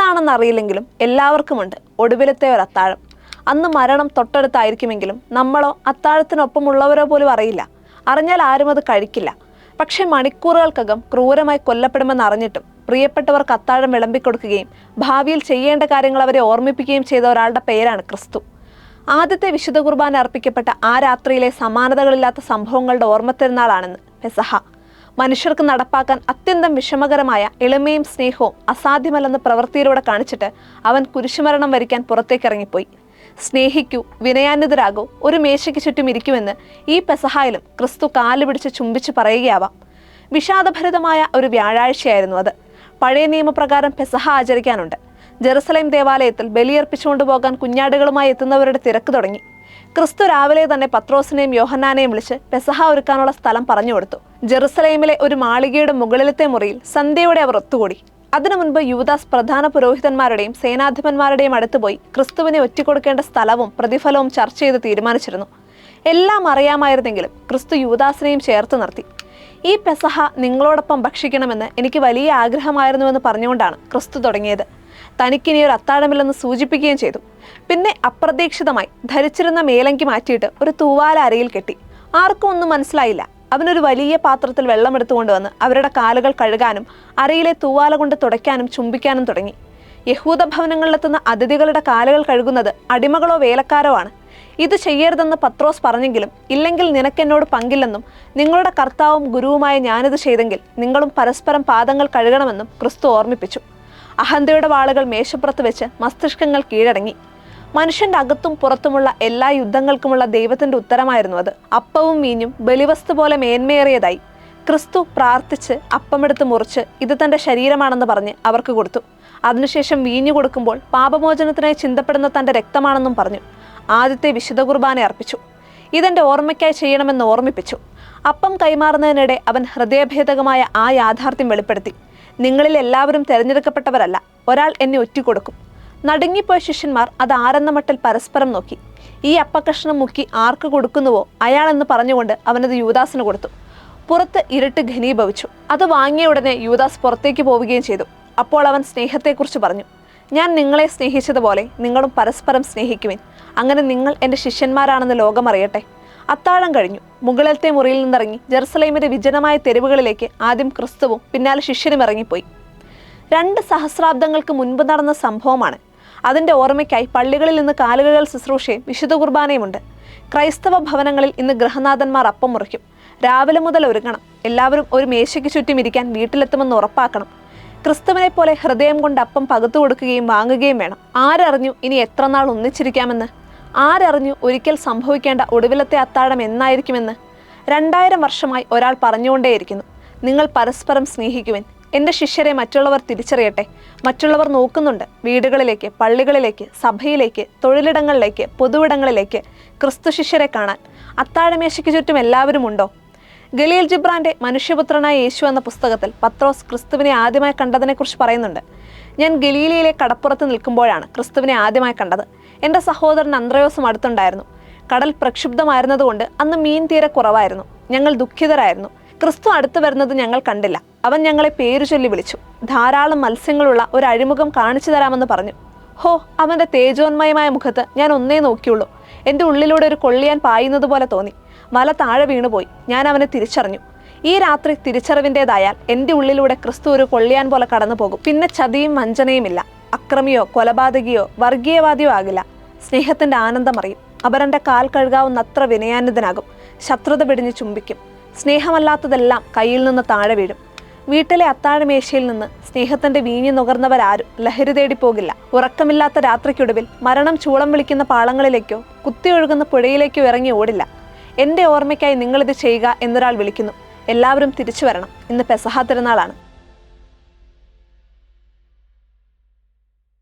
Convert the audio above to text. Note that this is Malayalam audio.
എന്താണെന്ന് അറിയില്ലെങ്കിലും എല്ലാവർക്കുമുണ്ട് ഒടുവിലത്തെ ഒരു അത്താഴം. അന്ന് മരണം തൊട്ടടുത്തായിരിക്കുമെങ്കിലും നമ്മളോ അത്താഴത്തിനൊപ്പമുള്ളവരോ പോലും അറിയില്ല. അറിഞ്ഞാൽ ആരും അത് കഴിക്കില്ല. പക്ഷെ മണിക്കൂറുകൾക്കകം ക്രൂരമായി കൊല്ലപ്പെടുമെന്ന് അറിഞ്ഞിട്ടും പ്രിയപ്പെട്ടവർക്ക് അത്താഴം വിളമ്പിക്കൊടുക്കുകയും ഭാവിയിൽ ചെയ്യേണ്ട കാര്യങ്ങൾ അവരെ ഓർമ്മിപ്പിക്കുകയും ചെയ്ത ഒരാളുടെ പേരാണ് ക്രിസ്തു. ആദ്യത്തെ വിശുദ്ധ കുർബാന അർപ്പിക്കപ്പെട്ട ആ രാത്രിയിലെ സമാനതകളില്ലാത്ത സംഭവങ്ങളുടെ ഓർമ്മത്തിരുന്നാളാണെന്ന് പെസഹ. മനുഷ്യർക്ക് നടപ്പാക്കാൻ അത്യന്തം വിഷമകരമായ എളിമയും സ്നേഹവും അസാധ്യമല്ലെന്ന് പ്രവൃത്തിയിലൂടെ കാണിച്ചിട്ട് അവൻ കുരിശുമരണം വരിക്കാൻ പുറത്തേക്കിറങ്ങിപ്പോയി. സ്നേഹിക്കൂ, വിനയാന്വിതരാകൂ, ഒരു മേശയ്ക്ക് ചുറ്റും ഇരിക്കുമെന്ന് ഈ പെസഹായിലും ക്രിസ്തു കാലുപിടിച്ച് ചുംബിച്ച് പറയുകയാവാം. വിഷാദഭരിതമായ ഒരു വ്യാഴാഴ്ചയായിരുന്നു അത്. പഴയ നിയമപ്രകാരം പെസഹ ആചരിക്കാനുണ്ട്. ജെറുസലേം ദേവാലയത്തിൽ ബലിയർപ്പിച്ചുകൊണ്ടു പോകാൻ കുഞ്ഞാടുകളുമായി എത്തുന്നവരുടെ തിരക്ക് തുടങ്ങി. ക്രിസ്തു രാവിലെ തന്നെ പത്രോസിനെയും യോഹന്നാനെയും വിളിച്ച് പെസഹ ഒരുക്കാനുള്ള സ്ഥലം പറഞ്ഞു കൊടുത്തു. ജെറുസലേമിലെ ഒരു മാളികയുടെ മുകളിലത്തെ മുറിയിൽ സന്ധ്യയോടെ അവർ ഒത്തുകൂടി. അതിനു മുൻപ് യൂദാസ് പ്രധാന പുരോഹിതന്മാരുടെയും സേനാധിപന്മാരുടെയും അടുത്തുപോയി ക്രിസ്തുവിനെ ഒറ്റിക്കൊടുക്കേണ്ട സ്ഥലവും പ്രതിഫലവും ചർച്ച ചെയ്ത് തീരുമാനിച്ചിരുന്നു. എല്ലാം അറിയാമായിരുന്നെങ്കിലും ക്രിസ്തു യൂദാസിനെയും ചേർത്ത് നിർത്തി. ഈ പെസഹ നിങ്ങളോടൊപ്പം ഭക്ഷിക്കണമെന്ന് എനിക്ക് വലിയ ആഗ്രഹമായിരുന്നുവെന്ന് പറഞ്ഞുകൊണ്ടാണ് ക്രിസ്തു തുടങ്ങിയത്. തനിക്കിനി ഒരു അത്താഴമില്ലെന്ന് സൂചിപ്പിക്കുകയും ചെയ്തു. പിന്നെ അപ്രതീക്ഷിതമായി ധരിച്ചിരുന്ന മേലങ്കി മാറ്റിയിട്ട് ഒരു തൂവാല അരയിൽ കെട്ടി. ആർക്കും ഒന്നും മനസ്സിലായില്ല. അവനൊരു വലിയ പാത്രത്തിൽ വെള്ളം എടുത്തുകൊണ്ടുവന്ന് അവരുടെ കാലുകൾ കഴുകാനും അരയിലെ തൂവാല കൊണ്ട് തുടയ്ക്കാനും ചുംബിക്കാനും തുടങ്ങി. യഹൂദ ഭവനങ്ങളിലെത്തുന്ന അതിഥികളുടെ കാലുകൾ കഴുകുന്നത് അടിമകളോ വേലക്കാരോ ആണ്. ഇത് ചെയ്യരുതെന്ന് പത്രോസ് പറഞ്ഞെങ്കിലും ഇല്ലെങ്കിൽ നിനക്കെന്നോട് പങ്കില്ലെന്നും നിങ്ങളുടെ കർത്താവും ഗുരുവുമായ ഞാനിത് ചെയ്തെങ്കിൽ നിങ്ങളും പരസ്പരം പാദങ്ങൾ കഴുകണമെന്നും ക്രിസ്തു ഓർമ്മിപ്പിച്ചു. അഹന്തയുടെ വാളുകൾ മേശപ്പുറത്ത് വെച്ച് മസ്തിഷ്കങ്ങൾ കീഴടങ്ങി. മനുഷ്യന്റെ അകത്തും പുറത്തുമുള്ള എല്ലാ യുദ്ധങ്ങൾക്കുമുള്ള ദൈവത്തിന്റെ ഉത്തരമായിരുന്നു അത്. അപ്പവും വീഞ്ഞും ബലിവസ്തു പോലെ മേന്മയേറിയതായി. ക്രിസ്തു പ്രാർത്ഥിച്ച് അപ്പമെടുത്ത് മുറിച്ച് ഇത് തന്റെ ശരീരമാണെന്ന് പറഞ്ഞ് അവർക്ക് കൊടുത്തു. അതിനുശേഷം വീഞ്ഞു കൊടുക്കുമ്പോൾ പാപമോചനത്തിനായി ചിന്തപ്പെടുന്ന തന്റെ രക്തമാണെന്നും പറഞ്ഞു. ആദ്യത്തെ വിശുദ്ധ കുർബാന അർപ്പിച്ചു. ഇതെന്റെ ഓർമ്മയ്ക്കായി ചെയ്യണമെന്ന് ഓർമ്മിപ്പിച്ചു. അപ്പം കൈമാറുന്നതിനിടെ അവൻ ഹൃദയഭേദകമായ ആ യാഥാർത്ഥ്യം വെളിപ്പെടുത്തി. നിങ്ങളിൽ എല്ലാവരും തിരഞ്ഞെടുക്കപ്പെട്ടവരല്ല, ഒരാൾ എന്നെ ഒറ്റിക്കൊടുക്കും. നടുങ്ങിപ്പോയ ശിഷ്യന്മാർ അത് ആരെന്ന മട്ടിൽ പരസ്പരം നോക്കി. ഈ അപ്പക്കഷ്ണം മുക്കി ആർക്ക് കൊടുക്കുന്നുവോ അയാളെന്ന് പറഞ്ഞുകൊണ്ട് അവനത് യൂദാസിന് കൊടുത്തു. പുറത്ത് ഇരുട്ട് ഘനീഭവിച്ചു. അത് വാങ്ങിയ ഉടനെ യൂദാസ് പുറത്തേക്ക് പോവുകയും ചെയ്തു. അപ്പോൾ അവൻ സ്നേഹത്തെക്കുറിച്ച് പറഞ്ഞു. ഞാൻ നിങ്ങളെ സ്നേഹിച്ചതുപോലെ നിങ്ങളും പരസ്പരം സ്നേഹിക്കുവിൻ. അങ്ങനെ നിങ്ങൾ എൻ്റെ ശിഷ്യന്മാരാണെന്ന് ലോകം അറിയട്ടെ. അത്താഴം കഴിഞ്ഞു. മുകളിലത്തെ മുറിയിൽ നിന്നിറങ്ങി ജെറുസലേമിന്റെ വിജനമായ തെരുവുകളിലേക്ക് ആദ്യം ക്രിസ്തുവും പിന്നാലെ ശിഷ്യനും ഇറങ്ങിപ്പോയി. 2 സഹസ്രാബ്ദങ്ങൾക്ക് മുൻപ് നടന്ന സംഭവമാണ്. അതിൻ്റെ ഓർമ്മയ്ക്കായി പള്ളികളിൽ നിന്ന് കാലുകഴുകൽ ശുശ്രൂഷയും വിശുദ്ധ കുർബാനയുമുണ്ട്. ക്രൈസ്തവ ഭവനങ്ങളിൽ ഇന്ന് ഗൃഹനാഥന്മാർ അപ്പം മുറിക്കും. രാവിലെ മുതൽ ഒരുങ്ങണം. എല്ലാവരും ഒരു മേശയ്ക്ക് ചുറ്റും ഇരിക്കാൻ വീട്ടിലെത്തുമെന്ന് ഉറപ്പാക്കണം. ക്രിസ്തുവിനെ പോലെ ഹൃദയം കൊണ്ട് അപ്പം പകുത്തു കൊടുക്കുകയും വാങ്ങുകയും വേണം. ആരറിഞ്ഞു ഇനി എത്ര നാൾ ഒന്നിച്ചിരിക്കാമെന്ന്? ആരറിഞ്ഞു ഒരിക്കൽ സംഭവിക്കേണ്ട ഒടുവിലത്തെ അത്താഴം എന്നായിരിക്കുമെന്ന്? 2000 വർഷമായി ഒരാൾ പറഞ്ഞുകൊണ്ടേയിരിക്കുന്നു, നിങ്ങൾ പരസ്പരം സ്നേഹിക്കുവിൻ. എൻ്റെ ശിഷ്യരെ മറ്റുള്ളവർ തിരിച്ചറിയട്ടെ. മറ്റുള്ളവർ നോക്കുന്നുണ്ട്. വീടുകളിലേക്ക്, പള്ളികളിലേക്ക്, സഭയിലേക്ക്, തൊഴിലിടങ്ങളിലേക്ക്, പൊതുവിടങ്ങളിലേക്ക് ക്രിസ്തു ശിഷ്യരെ കാണാൻ. അത്താഴമേശയ്ക്ക് ചുറ്റും എല്ലാവരും ഉണ്ടോ? ഗലീൽ ജിബ്രാന്റെ മനുഷ്യപുത്രനായ യേശു എന്ന പുസ്തകത്തിൽ പത്രോസ് ക്രിസ്തുവിനെ ആദ്യമായി കണ്ടതിനെക്കുറിച്ച് പറയുന്നുണ്ട്. ഞാൻ ഗലീലയിലെ കടപ്പുറത്ത് നിൽക്കുമ്പോഴാണ് ക്രിസ്തുവിനെ ആദ്യമായി കണ്ടത്. എൻ്റെ സഹോദരൻ അന്ത്രയോസും അടുത്തുണ്ടായിരുന്നു. കടൽ പ്രക്ഷുബ്ധമായിരുന്നതുകൊണ്ട് അന്ന് മീൻ തീരെ കുറവായിരുന്നു. ഞങ്ങൾ ദുഃഖിതരായിരുന്നു. ക്രിസ്തു അടുത്തു വരുന്നത് ഞങ്ങൾ കണ്ടില്ല. അവൻ ഞങ്ങളെ പേരു ചൊല്ലി വിളിച്ചു. ധാരാളം മത്സ്യങ്ങളുള്ള ഒരു അഴിമുഖം കാണിച്ചു തരാമെന്ന് പറഞ്ഞു. ഹോ, അവൻ്റെ തേജോന്മയമായ മുഖത്ത് ഞാൻ ഒന്നേ നോക്കിയുള്ളൂ. എൻ്റെ ഉള്ളിലൂടെ ഒരു കൊള്ളിയാൻ പായുന്നത് പോലെ തോന്നി. വല താഴെ വീണുപോയി. ഞാൻ അവനെ തിരിച്ചറിഞ്ഞു. ഈ രാത്രി തിരിച്ചറിവിൻ്റെതായാൽ എൻ്റെ ഉള്ളിലൂടെ ക്രിസ്തു ഒരു കൊള്ളിയാൻ പോലെ കടന്നു പോകും. പിന്നെ ചതിയും വഞ്ചനയുമില്ല. അക്രമിയോ കൊലപാതകിയോ വർഗീയവാദിയോ ആകില്ല. സ്നേഹത്തിൻ്റെ ആനന്ദമറിയും. അവരെൻ്റെ കാൽ കഴുകാവുന്നത്ര വിനയാന്വിതനാകും. ശത്രുത പിടിഞ്ഞ് ചുംബിക്കും. സ്നേഹമല്ലാത്തതെല്ലാം കയ്യിൽ നിന്ന് താഴെ വീഴും. വീട്ടിലെ അത്താഴമേശയിൽ നിന്ന് സ്നേഹത്തിന്റെ വീഞ്ഞു നുകർന്നവരാരും ലഹരി തേടി പോകില്ല. ഉറക്കമില്ലാത്ത രാത്രിക്കൊടുവിൽ മരണം ചൂളം വിളിക്കുന്ന പാളങ്ങളിലേക്കോ കുത്തിയൊഴുകുന്ന പുഴയിലേക്കോ ഇറങ്ങി ഓടില്ല. എൻ്റെ ഓർമ്മയ്ക്കായി നിങ്ങളിത് ചെയ്യുക എന്നൊരാൾ വിളിക്കുന്നു. എല്ലാവരും തിരിച്ചു വരണം. ഇന്ന് പെസഹ തിരുനാളാണ്.